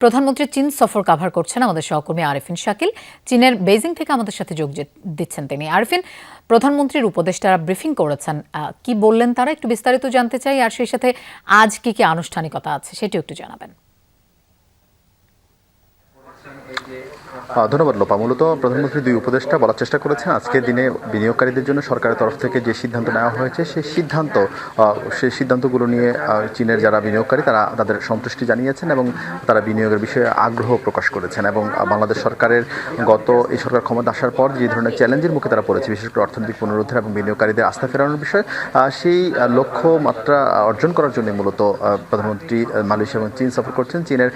প্রধানমন্ত্রী চীন সফর কাভার করছেন আমাদের সহকর্মী আরিফিন শাকিল। চীনের বেইজিং থেকে আমাদের সাথে যোগ দিচ্ছেন তিনি। আরিফিন, প্রধানমন্ত্রীর উপদেষ্টারা ব্রিফিং করেছেন, কি বললেন তারা একটু বিস্তারিত জানতে চাই, আর সেই সাথে আজ কি কি আনুষ্ঠানিকতা আছে সেটিও একটু জানাবেন। ধন্যবাদ লোপা। মূলত প্রধানমন্ত্রী দুই উপদেষ্টা বলার চেষ্টা করেছেন আজকের দিনে বিনিয়োগকারীদের জন্য সরকারের তরফ থেকে যে সিদ্ধান্ত নেওয়া হয়েছে সেই সিদ্ধান্তগুলো নিয়ে চীনের যারা বিনিয়োগকারী তারা তাদের সন্তুষ্টি জানিয়েছেন এবং তারা বিনিয়োগের বিষয়ে আগ্রহ প্রকাশ করেছেন। এবং বাংলাদেশ সরকারের এই সরকার ক্ষমতা আসার পর যে ধরনের চ্যালেঞ্জের মুখে তারা পড়েছে, বিশেষ করে অর্থনৈতিক পুনরুদ্ধার এবং বিনিয়োগকারীদের আস্থা ফেরানোর বিষয়, সেই লক্ষ্যমাত্রা অর্জন করার জন্য মূলত প্রধানমন্ত্রী মালয়েশিয়া এবং চীন সফর করছেন। চীনের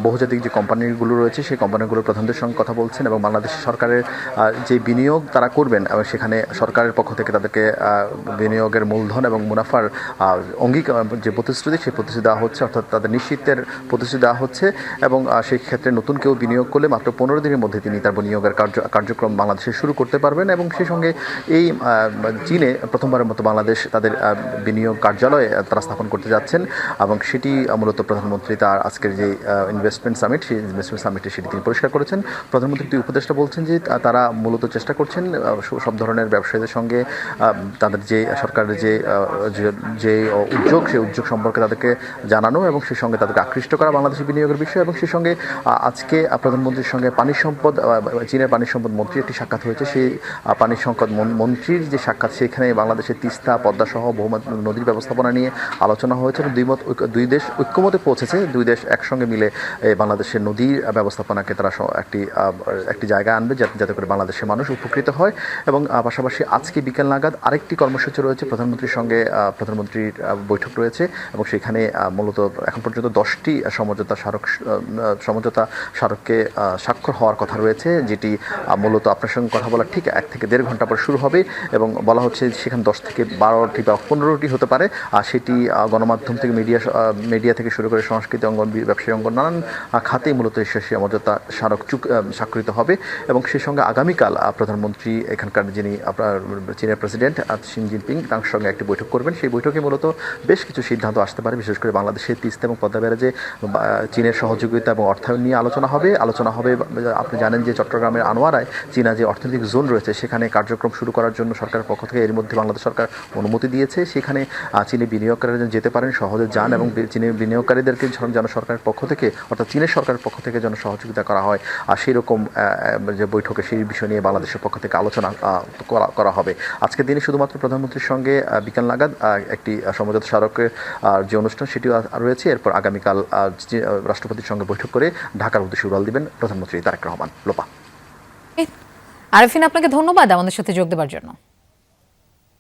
বহুজাতিক যে কোম্পানিগুলো রয়েছে সেই কোম্পানিগুলোর প্রধানদের সঙ্গে কথা বলছেন এবং বাংলাদেশ সরকারের যে বিনিয়োগ তারা করবেন এবং সেখানে সরকারের পক্ষ থেকে তাদেরকে বিনিয়োগের মূলধন এবং মুনাফার অঙ্গীকার যে প্রতিশ্রুতি সেই প্রতিশ্রুতি দেওয়া হচ্ছে, অর্থাৎ তাদের নিশ্চিতের প্রতিশ্রুতি দেওয়া হচ্ছে। এবং সেই ক্ষেত্রে নতুন কেউ বিনিয়োগ করলে মাত্র 15 দিনের মধ্যে তিনি তার বিনিয়োগের কার্যক্রম বাংলাদেশে শুরু করতে পারবেন। এবং সেই সঙ্গে এই চীনে প্রথমবারের মতো বাংলাদেশ তাদের বিনিয়োগ কার্যালয়ে তারা স্থাপন করতে যাচ্ছেন এবং সেটি মূলত প্রধানমন্ত্রী তার আজকের যে ইনভেস্টমেন্ট সামিট সেই ইনভেস্টমেন্ট সামিটে সেটি তিনি পরিষ্কার করেছেন। প্রধানমন্ত্রী দুই উপদেষ্টা বলছেন যে তারা মূলত চেষ্টা করছেন সব ধরনের ব্যবসায়ীদের সঙ্গে তাদের যে সরকারের যে উদ্যোগ সেই উদ্যোগ সম্পর্কে তাদেরকে জানানো এবং সেই সঙ্গে তাদেরকে আকৃষ্ট করা বাংলাদেশের বিনিয়োগের বিষয়। এবং সেই সঙ্গে আজকে প্রধানমন্ত্রীর সঙ্গে চীনের পানি সম্পদ মন্ত্রীর একটি সাক্ষাৎ হয়েছে। সেই পানি সম্পদ মন্ত্রীর যে সাক্ষাৎ সেখানে বাংলাদেশের তিস্তা পদ্মা সহ বহুমত নদীর ব্যবস্থাপনা নিয়ে আলোচনা হয়েছে এবং দুই দেশ ঐক্যমতে পৌঁছেছে। দুই দেশ একসঙ্গে মিলে বাংলাদেশের নদীর ব্যবস্থাপনাকে তারা একটি জায়গা আনবে যাতে করে বাংলাদেশের মানুষ উপকৃত হয়। এবং পাশাপাশি আজকে বিকেল নাগাদ আরেকটি কর্মসূচি রয়েছে, প্রধানমন্ত্রীর সঙ্গে প্রধানমন্ত্রীর বৈঠক রয়েছে এবং সেখানে মূলত এখন পর্যন্ত 10টি সমঝোতা স্মারকে স্বাক্ষর হওয়ার কথা রয়েছে, যেটি মূলত আপনার সঙ্গে কথা বলার ঠিক 1 থেকে 1.5 ঘন্টা পর শুরু হবে। এবং বলা হচ্ছে সেখানে 10 থেকে 12টি বা 15টি হতে পারে। আর সেটি গণমাধ্যম থেকে মিডিয়া থেকে শুরু করে সংস্কৃতি অঙ্গন, ব্যবসায়ী অঙ্গন, নানান খাতেই মূলত সেই সমঝোতা স্মারক স্বাক্ষরিত হবে। এবং সেই সঙ্গে আগামীকাল প্রধানমন্ত্রী এখানকার যিনি আপনার চীনের প্রেসিডেন্ট শি জিনপিং তার সঙ্গে একটি বৈঠক করবেন। সেই বৈঠকে মূলত বেশ কিছু সিদ্ধান্ত আসতে পারে, বিশেষ করে বাংলাদেশের তিস্তা এবং পদ্মা ব্যারাজে চীনের সহযোগিতা এবং অর্থায়ন নিয়ে আলোচনা হবে। আপনি জানেন যে চট্টগ্রামের আনোয়ারায় চীনা যে অর্থনৈতিক জোন রয়েছে সেখানে কার্যক্রম শুরু করার জন্য সরকারের পক্ষ থেকে এর মধ্যে বাংলাদেশ সরকার অনুমতি দিয়েছে। সেখানে চীনে বিনিয়োগকারীরা যেতে পারেন, সহজে যান এবং চীনের বিনিয়োগকারীদেরকে যেন সরকারের পক্ষ থেকে অর্থাৎ চীনের সরকারের পক্ষ থেকে যেন সহযোগিতা করা হয়। আর সেই রকম যে বৈঠকে সেই বিষয় নিয়ে বাংলাদেশের পক্ষ থেকে আলোচনা করা হবে। আজকের দিনে শুধুমাত্র প্রধানমন্ত্রীর সঙ্গে বিকাল নাগাদ একটি সমঝোতা স্মারকের যে অনুষ্ঠান সেটিও রয়েছে। এরপর আগামীকাল রাষ্ট্রপতির সঙ্গে বৈঠক করে ঢাকার উদ্দেশ্যে উড়াল দিবেন প্রধানমন্ত্রী তারেক রহমান। লোপা। আরিফিন, আপনাকে ধন্যবাদ আমাদের সাথে যোগ দেওয়ার জন্য।